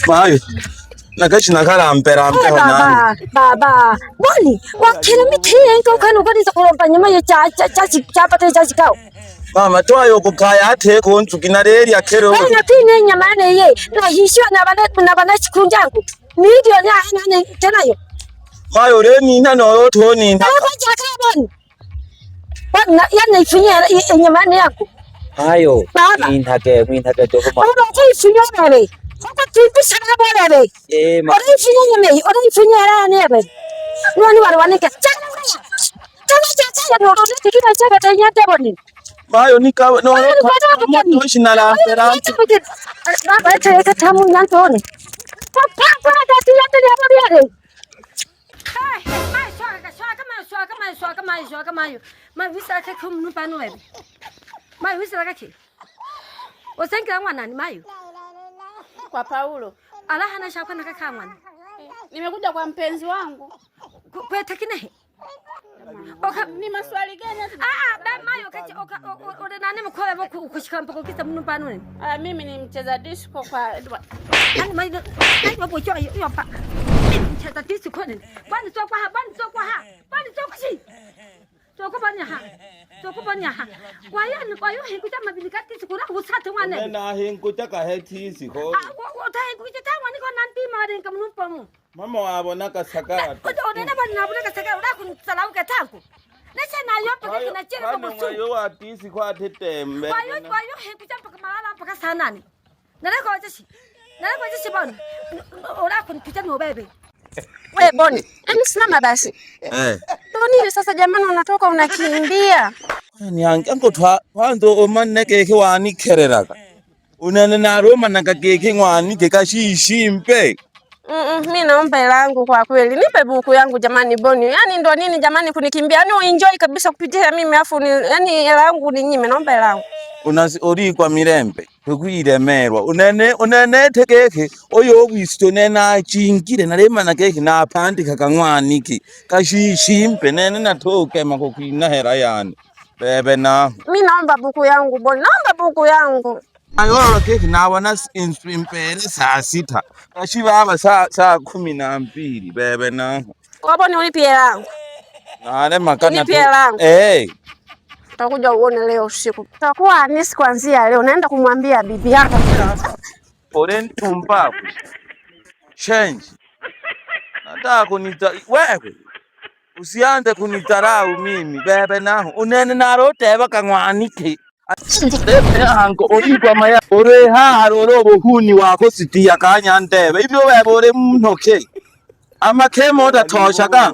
Mayo. Nakashi nakarampera hona. Baba. Boni, wakira mithenga kana ukadiza kulomba nyama ya chapata chachikao. Mama twayo kukaya ate ko ntsukina reri akero. Na pine nyama ye. Na hishwa na bana chikunjangu. Milioni ana tena yo. Mayo reni na no toni. Na kwa chakaboni. Bwana yana ifinya nyama yako. Ayo. Minthake to ma. Baba ifinya bale. Kwa tipi sana bale. Ora ifinya nyama, ora ifinya ara ne bale. Nani warwanike. Chana no tikina chaka tanya taboni. Mayo nika no moto shinala pera. Baba teka tamu nyantone. Papa dati yate ya babiare. Swaka mayo. Ma visa ka kumu pano ebe. Ma visa ka ki. Osenga mwana ni mayo. Kwa Paulo. Ala hana shaka na kaka mwana. Nimekuja kwa mpenzi wangu. Kwa takine. Oka ni maswali gani hata? Ba mayo kati oka nani mkoa wako kushika mpaka kisa mnu pano ni. Mimi ni mcheza disco kwa Edward. Ani mayo wapo cho yo pa. Mcheza disco kwa nini? Bani sokwa ha, bani sokwa ha. Bani sokshi. Sokwa bani ha. Kwa yo hikuta mabilikati sikura usate wane. Na hinkuta ka heti ko. Ota hikuta tawani ko nanti mare kamnu pamu. Mama wabona kasakara. Odena bana bana kasakara ura kusalau katangu. Nese na yo pa kina chira ko busu. Yo atisi ko atetembe. Kwa yo hikuta mpaka malala mpaka sanani. Nana ko wacha bana. Ura kunipita no bebe. Wewe Boni, simama basi. Nini sasa jamani unatoka unakimbia? Ni ango twanzo omanne keke wani kereraga. Unene na Roma na keke ngwani kekashishimpe. Mimi naomba hela yangu kwa kweli. Nipe buku yangu jamani Boni. Yaani ndo nini jamani kunikimbia? Yaani uenjoy kabisa kupitia mimi afu yaani hela yangu ni nyime, naomba hela yangu. Unasi ori kwa mirembe. Tukwiremerwa. Unene tekeke oyo obwisto nena chingire na rema na keke na pandika kangwaniki. Kashishimpe nene natoke makokwina hera yani. Bebe na. Mimi naomba buku yangu Boni. Naomba buku yangu. Ayolo keke na wana impere saa 6. Kashi baba saa 12 bebe na. Boni unipe hela yangu. Ale makana. Unipe hela yangu. Utakuja uone leo usiku. Utakuwa Hamisi kuanzia leo naenda kumwambia bibi yako. Poren tumpa. Change. Nataka kunita wewe. Usianze kunitarau mimi bebe na. Unene narote bakangwanike. Ango ori kwa maya ore haro huni wako sitia kanya ndebe. Ibyo wewe ore mnoke. Amakemo datosha ka.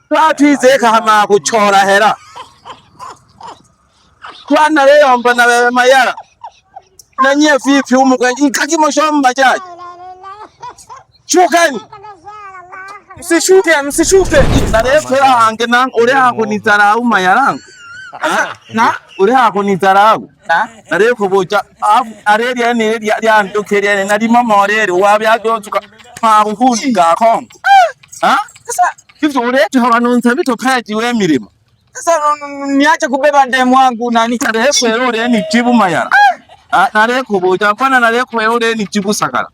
Twatwize kama kuchora hera. Kwana leo mbona wewe mayara. Na nyie vipi umuka ikakimo shamba jaji. Shukani. Msishuke. Na leo ange na ore hako nitarau mayara. Na ore hako nitarau. Na leo kubocha areri ene ya ndokeria na di mama oreri wabya dotuka mabuhuni gako. Sasa kitu ore tuhabanonza bitokaji wemirimo. Sasa niache kubeba demu wangu na nikarehe kwelole ni jibu mayara. Narehe kuboja pana narehe kwelole ni jibu sakara.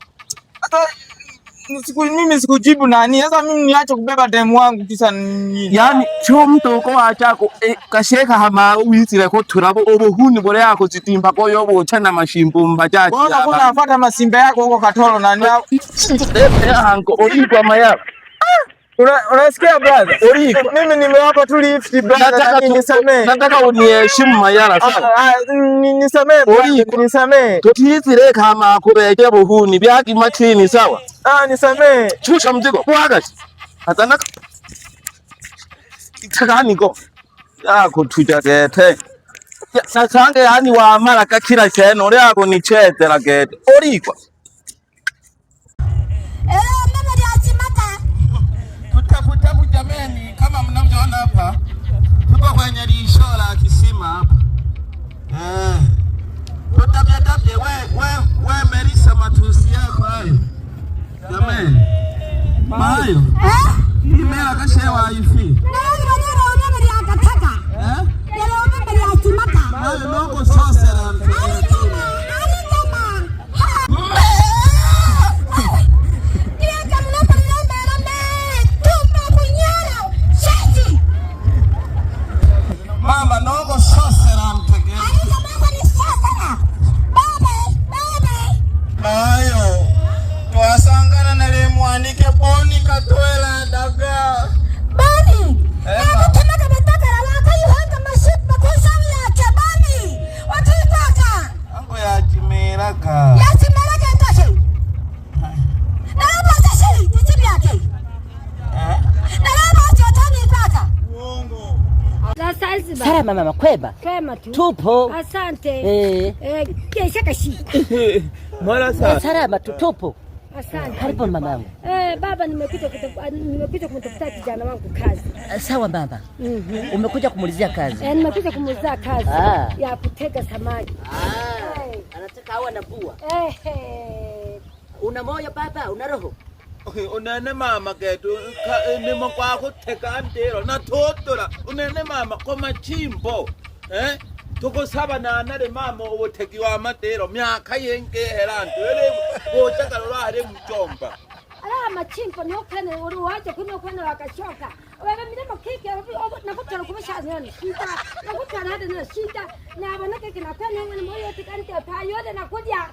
Mimi sikujibu nani. Sasa mimi niache kubeba demu wangu kisa nini? Yani cyo mtoko achako kasheka hama wizire ko turabo obuhuni bore yako zitimba ko yobo chana mashimbo mbajaji. Bora kuna afuata masimba yako huko Katoro nani? Anko ori kwa mayara. Unasikia brother? Ori mimi nimewapa tu lift brother, nisamee. Nataka uniheshimu mayara sawa. Nisamee ori, nisamee. Tutizire kama kubeje buhuni byaki machini sawa. Nisamee. Chusha mzigo bwagachi. Atana ikagani go. Yako tujagete. Nasange yani wa mara kakira cheno ore yako ni chete la gete. Ori kwa. Jameni, kama mnavyoona hapa tuko kwenye lisho la kisima hapa. Tutabia we Melissa matusi yako hayo. Jameni. Mayo. Imela kashewa hivi. Mayo noko sosera. Manike poni katoela daga. Bani. Kama kabetaka la waka yuhanga maship makosawi yake bani. Watipaka. Ango ya chimeraka. Ya chimeraka ntoshi. Na laba tashi tichibi yake. Na laba chotani paka. Uongo. Salama mama, kwema? Kwema tu. Tupo. Asante. Kesha kashi. Mara sana. Salama tu, tupo. Asante. Karibu mamangu. Baba nimekuja kumtafuta kijana wangu kazi. Sawa baba. Umekuja kumulizia kazi? Nimekuja kumulizia kazi ya kutega samaki. Anataka awe na bua. Una moyo baba, una roho? Unene mama ketu nimo kwako teka ndero na totora unene mama kwa machimbo tuko saba na nare mama ubuteki wa matero myaka yenge herantu ele bocha kalora hare mchomba ala machimbo ni okane uruwaje kuno kwana wakashoka wewe milimo kike nakutara kubasha nani shida nakutara hada na shida na abanake kinakana ngani moyo tikante payode na kuja.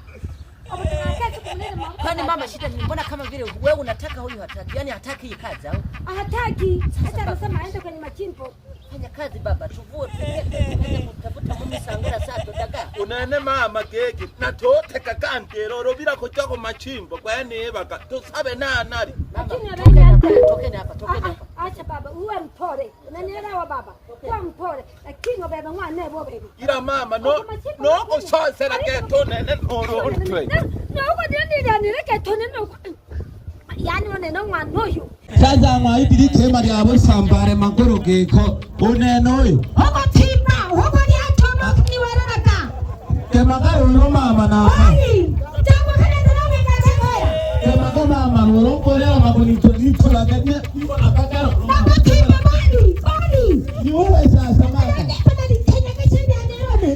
Kwani mama shida ni mbona kama vile wewe unataka huyu hataki? Yaani hataki hii kazi au? Hataki. Hata anasema aende kwenye machimbo. Fanya kazi baba, tuvue tuende kutafuta mimi sangara sato daga. Unene mama keke na tote kakante roro bila kuchako machimbo kwa yani baka tusabe na nari. Tokeni hapa. Acha baba, uwe mpole. Unanielewa baba? Uwe mpole. Lakini baba mwana bo baby. Ila mama no ko sosera keto nene noro ntwe. No ko ndani reke tone no. Yani waneno mwana huyu. Sasa mwa ibiri tema ya abo sambare magoro geko uneno yo. Hoko tipa, hoko ni atoma ni waraka. Kemaga uno mama na. Ai, tangu kana ndio kaka. Kemaga mama uno kore maboni tolito la gani akakaro. Hoko tipa bani. Ni wewe sasa mama. Pana ni tena kachini anerone.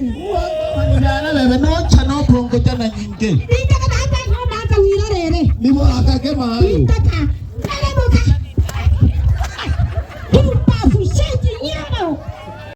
Wewe ni bebe no chano pongo tena nyinge. Nita kana hapa kwa mata wirorere. Ni mo akake mai.